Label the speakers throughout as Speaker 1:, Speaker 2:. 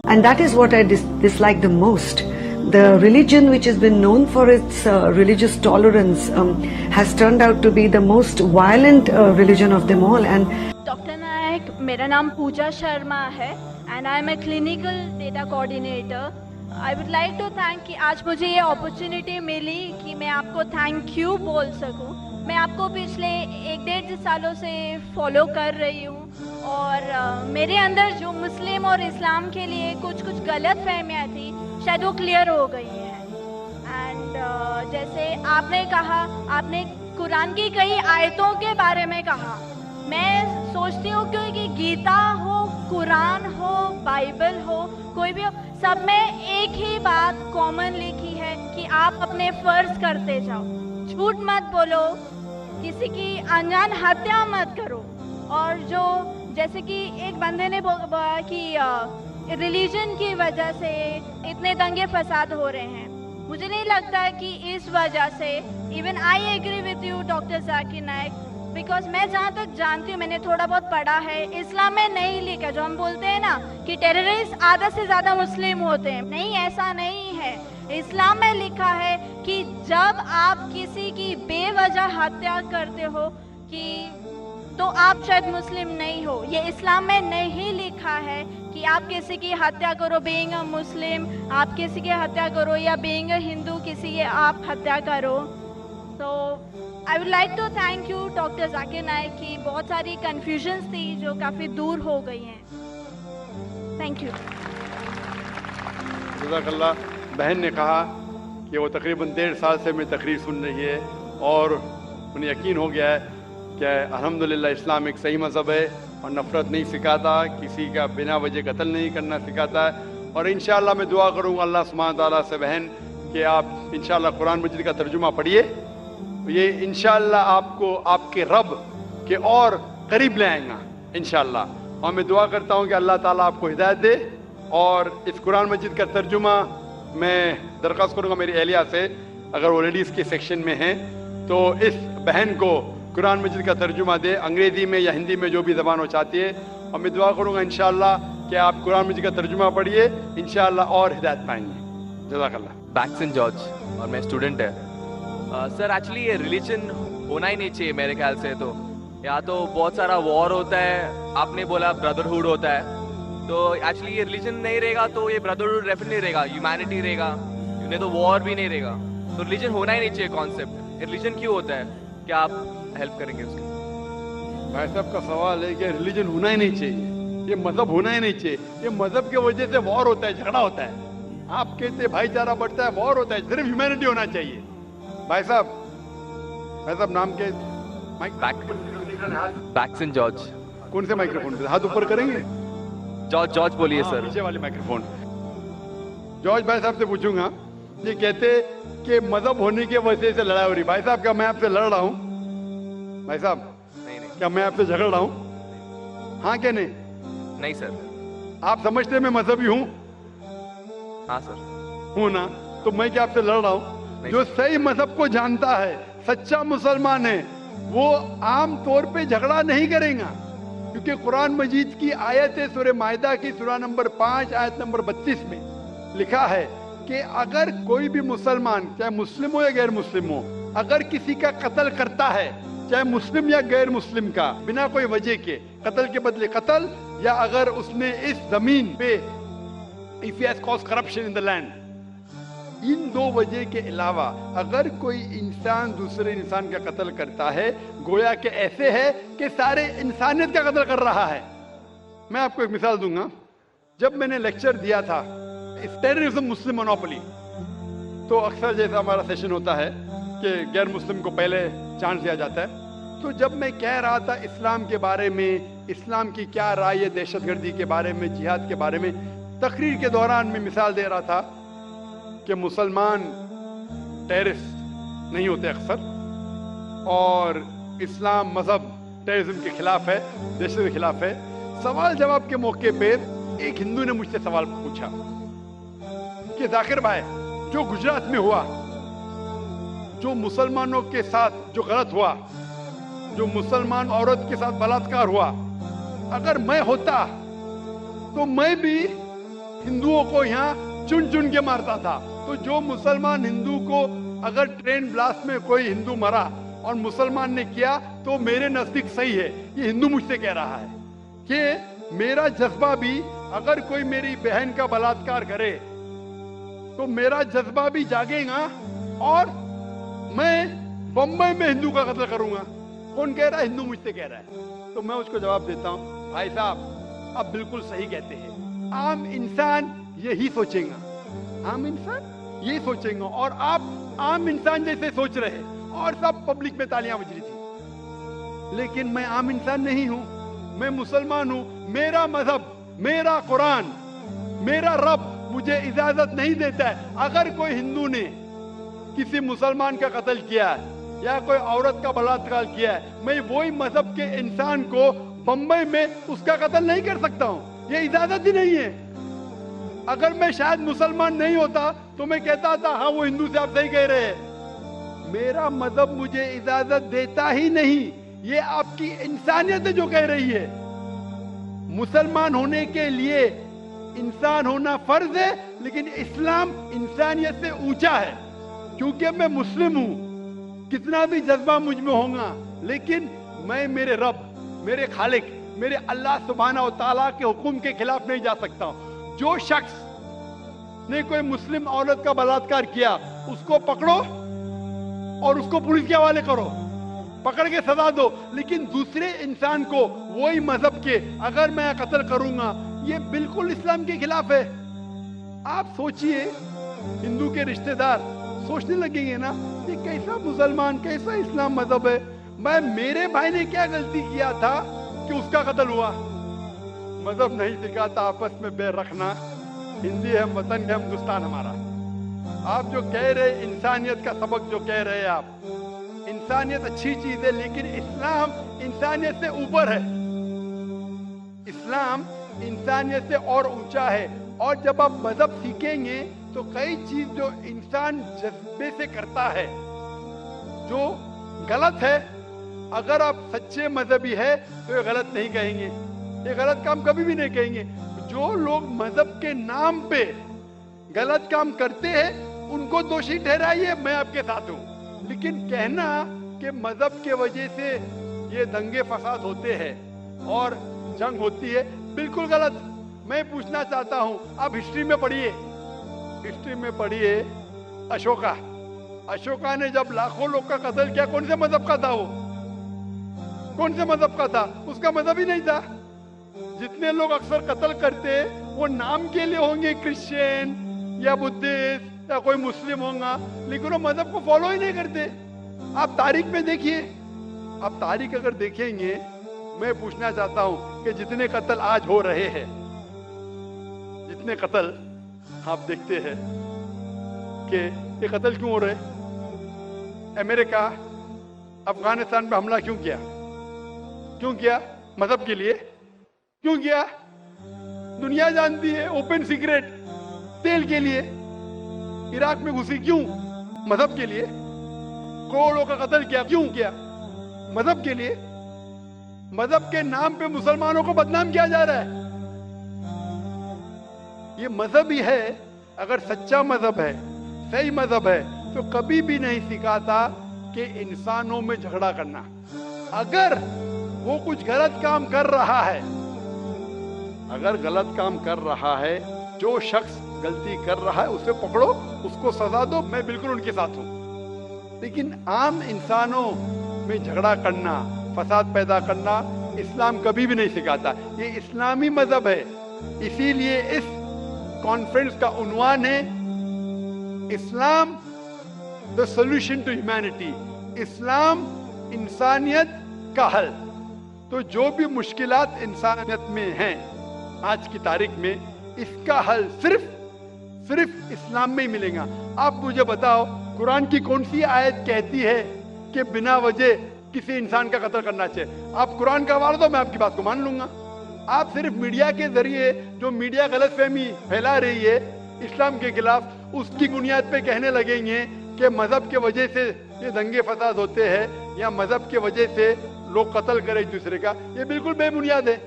Speaker 1: And that is what I dislike the most. The religion which has been known for its religious tolerance has turned out to be the most violent religion of them all. And
Speaker 2: Dr. Naik, मेरा नाम पूजा शर्मा है and I am a clinical data coordinator. I would like to thank कि आज मुझे ये opportunity मिली कि मैं आपको thank you बोल सकूं. मैं आपको पिछले 1-1.5 सालों से फॉलो कर रही हूँ और मेरे अंदर जो मुस्लिम और इस्लाम के लिए कुछ गलत फहमियाँ थी शायद वो क्लियर हो गई हैं. एंड जैसे आपने कहा, आपने कुरान की कई आयतों के बारे में कहा. मैं सोचती हूँ कि गीता हो, कुरान हो, बाइबल हो, कोई भी हो, सब में एक ही बात कॉमन लिखी है कि आप अपने फर्ज करते जाओ, झूठ मत बोलो, किसी की अनजान हत्या मत करो. और जो जैसे कि एक बंदे ने बोला कि रिलीजन की वजह से इतने दंगे फसाद हो रहे हैं, मुझे नहीं लगता है कि इस वजह से, even I agree with you doctor Zakir Naik, because मैं जहाँ तक जानती हूँ, मैंने थोड़ा बहुत पढ़ा है, इस्लाम में नहीं लिखा जो हम बोलते हैं ना कि टेररिस्ट आधा से ज़्यादा मुस्लिम होते हैं. नहीं, ऐसा नहीं है. इस्लाम में लिखा है कि जब आप किसी की बेवजह हत्या करते हो कि तो आप शायद मुस्लिम नहीं हो. ये इस्लाम में नहीं लिखा है कि आप किसी की हत्या करो बीइंग अ मुस्लिम, आप किसी की हत्या करो या बीइंग अ हिंदू किसी की आप हत्या करो. तो I would like to thank you doctor Zakir Naik की बहुत सारी कन्फ्यूजन्स थी जो काफ़ी दूर हो गई हैं. Thank you.
Speaker 3: जज़ाकल्लाह. बहन ने कहा कि वो तकरीबन 1.5 साल से मेरी तकरीर सुन रही है और उन्हें यकीन हो गया है कि अल्हम्दुलिल्लाह इस्लाम एक सही मज़हब है और नफ़रत नहीं सिखाता, किसी का बिना वजह कत्ल नहीं करना सिखाता है. और इंशाअल्लाह मैं दुआ करूँगा अल्लाह सुब्हानहू तआला से बहन कि आप इंशाअल्लाह कुरान मजीद का तर्जुमा पढ़िए. ये इंशाअल्लाह आपको आपके रब के और करीब ले आएगा इंशाअल्लाह. और मैं दुआ करता हूँ कि अल्लाह ताला आपको हिदायत दे. और इस कुरान मजीद का तर्जुमा मैं दरख्वास्त करूँगा मेरी एहलिया से, अगर वो लेडीज़ के सेक्शन में हैं तो इस बहन को कुरान मजीद का तर्जुमा दे, अंग्रेज़ी में या हिंदी में जो भी ज़बान वो चाहती है. और मैं दुआ करूँगा इंशाअल्लाह कि आप कुरान मजीद का तर्जुमा पढ़िए, इंशाअल्लाह और हिदायत पाएंगे. जज़ाकल्लाह.
Speaker 4: बैक्सन जॉर्ज और मैं स्टूडेंट है. सर एक्चुअली ये रिलीजन होना ही नहीं चाहिए मेरे ख्याल से. तो या तो बहुत सारा वॉर होता है, आपने बोला ब्रदरहुड होता है, तो एक्चुअली ये रिलीजन नहीं रहेगा तो ये ब्रदरहुड डेफिनेटली रहेगा, ह्यूमैनिटी रहेगा, नहीं तो वॉर भी नहीं रहेगा. तो रिलीजन होना ही नहीं चाहिए कॉन्सेप्ट. रिलीजन क्यों होता है, क्या आप हेल्प करेंगे उसके?
Speaker 3: भाई साहब का सवाल है कि रिलीजन होना ही नहीं चाहिए, ये मज़हब होना ही नहीं चाहिए. ये मज़हब की वजह से वॉर होता है, झगड़ा होता है. आप कहते हैं भाईचारा बढ़ता है, वॉर होता है. सिर्फ ह्यूमैनिटी होना चाहिए. भाई साहब नाम के
Speaker 4: बैक्सन जॉर्ज.
Speaker 3: कौन से माइक्रोफोन पे हाथ ऊपर करेंगे?
Speaker 4: जॉर्ज बोलिए सर.
Speaker 3: पीछे वाले माइक्रोफोन. जॉर्ज भाई साहब से पूछूंगा, ये कहते कि मजहब होने की वजह से लड़ाई हो रही. भाई साहब क्या मैं आपसे लड़ रहा हूँ? भाई साहब
Speaker 4: नहीं
Speaker 3: क्या मैं आपसे झगड़ रहा हूँ? हाँ क्या नहीं?
Speaker 4: नहीं सर.
Speaker 3: आप समझते हैं मैं मजहबी हूँ?
Speaker 4: हाँ सर.
Speaker 3: हूँ ना? तो मैं क्या आपसे लड़ रहा हूँ? जो सही मजहब को जानता है, सच्चा मुसलमान है, वो आम तौर पे झगड़ा नहीं करेगा. क्योंकि कुरान मजीद की आयत है सूरह माइदा की सूरह नंबर 5 आयत नंबर 32 में लिखा है कि अगर कोई भी मुसलमान, चाहे मुस्लिम हो या गैर मुस्लिम हो, अगर किसी का कत्ल करता है, चाहे मुस्लिम या गैर मुस्लिम का, बिना कोई वजह के, कत्ल के बदले कत्ल, या अगर उसने इस जमीन पे if he has caused corruption in the land, इन दो वजह के अलावा अगर कोई इंसान दूसरे इंसान का कत्ल करता है, गोया के ऐसे है कि सारे इंसानियत का कत्ल कर रहा है. मैं आपको एक मिसाल दूंगा. जब मैंने लेक्चर दिया था टेररिज्म मुस्लिम मोनोपोली, तो अक्सर जैसा हमारा सेशन होता है कि गैर मुस्लिम को पहले चांस दिया जाता है. तो जब मैं कह रहा था इस्लाम के बारे में, इस्लाम की क्या राय है दहशतगर्दी के बारे में, जिहाद के बारे में, तकरीर के दौरान मैं मिसाल दे रहा था कि मुसलमान टेररिस्ट नहीं होते अक्सर, और इस्लाम मजहब टेररिज्म के खिलाफ है, दहशत के खिलाफ है. सवाल जवाब के मौके पे एक हिंदू ने मुझसे सवाल पूछा कि जाकिर भाई, जो गुजरात में हुआ, जो मुसलमानों के साथ जो गलत हुआ, जो मुसलमान औरत के साथ बलात्कार हुआ, अगर मैं होता तो मैं भी हिंदुओं को यहाँ चुन चुन के मारता था। तो जो मुसलमान हिंदू को अगर ट्रेन ब्लास्ट में कोई हिंदू मरा और मुसलमान ने किया तो मेरे नजदीक सही है। ये हिंदू मुझसे कह रहा है कि मेरा जज्बा भी, अगर कोई मेरी बहन का बलात्कार करे तो मेरा जज्बा भी जागेगा और मैं बम्बई में हिंदू का कत्ल करूंगा। कौन कह रहा है? हिंदू मुझसे कह रहा है। तो मैं उसको जवाब देता हूं, भाई साहब आप बिल्कुल सही कहते हैं। आम इंसान यही सोचेगा, आम इंसान यही सोचेगा, और आप आम इंसान जैसे सोच रहे और सब पब्लिक में तालियां बज रही थी। लेकिन मैं आम इंसान नहीं हूं, मैं मुसलमान हूं। मेरा मजहब, मेरा कुरान, मेरा रब मुझे इजाजत नहीं देता है अगर कोई हिंदू ने किसी मुसलमान का कत्ल किया है या कोई औरत का बलात्कार किया है, मैं वही मजहब के इंसान को बंबई में उसका कत्ल नहीं कर सकता हूं। ये इजाजत ही नहीं है। अगर मैं शायद मुसलमान नहीं होता तो मैं कहता था हाँ वो हिंदू से आप सही कह रहे हैं। मेरा मजहब मुझे इजाजत देता ही नहीं। ये आपकी इंसानियत है जो कह रही है। मुसलमान होने के लिए इंसान होना फर्ज है, लेकिन इस्लाम इंसानियत से ऊंचा है। क्योंकि मैं मुस्लिम हूं, कितना भी जज्बा मुझ में होगा, लेकिन मैं मेरे रब, मेरे खालिक, मेरे अल्लाह सुब्हाना व तआला के हुक्म के खिलाफ नहीं जा सकता हूं। जो शख्स ने कोई मुस्लिम औरत का बलात्कार किया उसको पकड़ो और उसको पुलिस के हवाले करो, पकड़ के सजा दो। लेकिन दूसरे इंसान को वही मजहब के अगर मैं कत्ल करूंगा, ये बिल्कुल इस्लाम के खिलाफ है। आप सोचिए, हिंदू के रिश्तेदार सोचने लगेंगे ना ये कैसा मुसलमान, कैसा इस्लाम मजहब है। मैं, मेरे भाई ने क्या गलती किया था कि उसका कत्ल हुआ? मजहब नहीं सिखाता आपस में बैर रखना। हिंदी है वतन है, हिंदुस्तान हमारा। आप जो कह रहे इंसानियत का सबक जो कह रहे हैं आप, इंसानियत अच्छी चीज है, लेकिन इस्लाम इंसानियत से ऊपर है। इस्लाम इंसानियत से और ऊंचा है। और जब आप मजहब सीखेंगे तो कई चीज जो इंसान जज्बे से करता है जो गलत है, अगर आप सच्चे मजहबी है तो ये गलत नहीं कहेंगे, ये गलत काम कभी भी नहीं कहेंगे। जो लोग मजहब के नाम पे गलत काम करते हैं उनको दोषी ठहराइए, मैं आपके साथ हूं। लेकिन कहना कि मजहब के वजह से ये दंगे फसाद होते हैं और जंग होती है, बिल्कुल गलत। मैं पूछना चाहता हूं, आप हिस्ट्री में पढ़िए, हिस्ट्री में पढ़िए अशोका ने जब लाखों लोग का कत्ल किया, कौन से मजहब का था वो? कौन से मजहब का था? उसका मजहब ही नहीं था। जितने लोग अक्सर कत्ल करते वो नाम के लिए होंगे, क्रिश्चियन या बुद्धिस्ट या कोई मुस्लिम होगा, लेकिन वो मजहब को फॉलो ही नहीं करते। आप तारीख में देखिए, आप तारीख अगर देखेंगे, मैं पूछना चाहता हूं कि जितने कत्ल आज हो रहे हैं, जितने कत्ल आप देखते हैं कि ये कत्ल क्यों हो रहे? अमेरिका अफगानिस्तान पे हमला क्यों किया? क्यों किया? मजहब के लिए। क्यों किया? दुनिया जानती है, ओपन सीक्रेट, तेल के लिए। इराक में घुसी क्यों? मजहब के लिए। करोड़ों का कत्ल किया, क्यों किया? मजहब के लिए। मजहब के नाम पे मुसलमानों को बदनाम किया जा रहा है। ये मजहब ही है। अगर सच्चा मजहब है, सही मजहब है, तो कभी भी नहीं सिखाता कि इंसानों में झगड़ा करना। अगर वो कुछ गलत काम कर रहा है, अगर गलत काम कर रहा है, जो शख्स गलती कर रहा है उसे पकड़ो, उसको सजा दो, मैं बिल्कुल उनके साथ हूं। लेकिन आम इंसानों में झगड़ा करना, फसाद पैदा करना इस्लाम कभी भी नहीं सिखाता। ये इस्लामी मजहब है। इसीलिए इस कॉन्फ्रेंस का उन्वान है Islam the solution to humanity. इस्लाम इंसानियत का हल। तो जो भी मुश्किलात इंसानियत में हैं आज की तारीख में, इसका हल सिर्फ इस्लाम में ही मिलेगा। आप मुझे बताओ, कुरान की कौन सी आयत कहती है कि बिना वजह किसी इंसान का कत्ल करना चाहिए? आप कुरान का हवाला दो, मैं आपकी बात को मान लूंगा। आप सिर्फ मीडिया के जरिए, जो मीडिया गलतफहमी फैला रही है इस्लाम के खिलाफ, उसकी बुनियाद पे कहने लगेंगे कि मजहब के वजह से ये दंगे फसाद होते हैं या मजहब के वजह से लोग कत्ल करें एक दूसरे का। ये बिल्कुल बेबुनियाद है।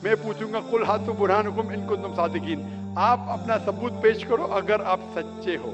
Speaker 3: मैं पूछूंगा, कुल हाथु बुरहानुकुम इन कुंतुम सादिकीन, आप अपना सबूत पेश करो अगर आप सच्चे हो।